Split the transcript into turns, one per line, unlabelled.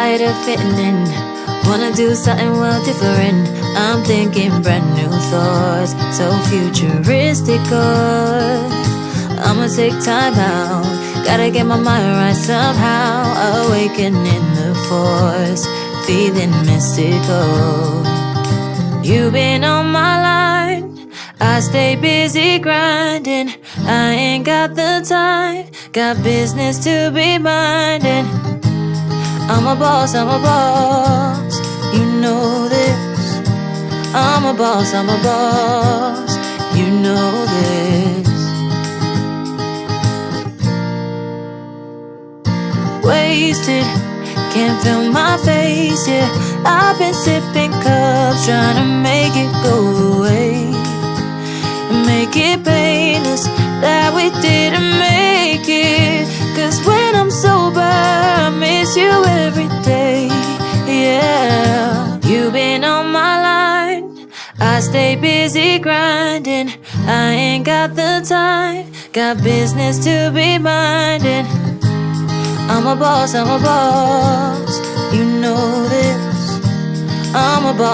tired of fitting in. Wanna do something well different. I'm thinking brand new thoughts, so futuristic. I'ma take time out, gotta get my mind right somehow. Awakening the force, feeling mystical. You've been on my line, I stay busy grinding. I ain't got the time, got business to be minding. I'm a boss, you know this. I'm a boss, you know this. Wasted, can't feel my face, yeah. I've been sipping cups, trying to make it go away, and make it painless that we didn't make it. Cause when I'm sober, I miss you every day, yeah. You've been on my line, I stay busy grinding. I ain't got the time, got business to be minding. I'm a boss, you know this. I'm a boss.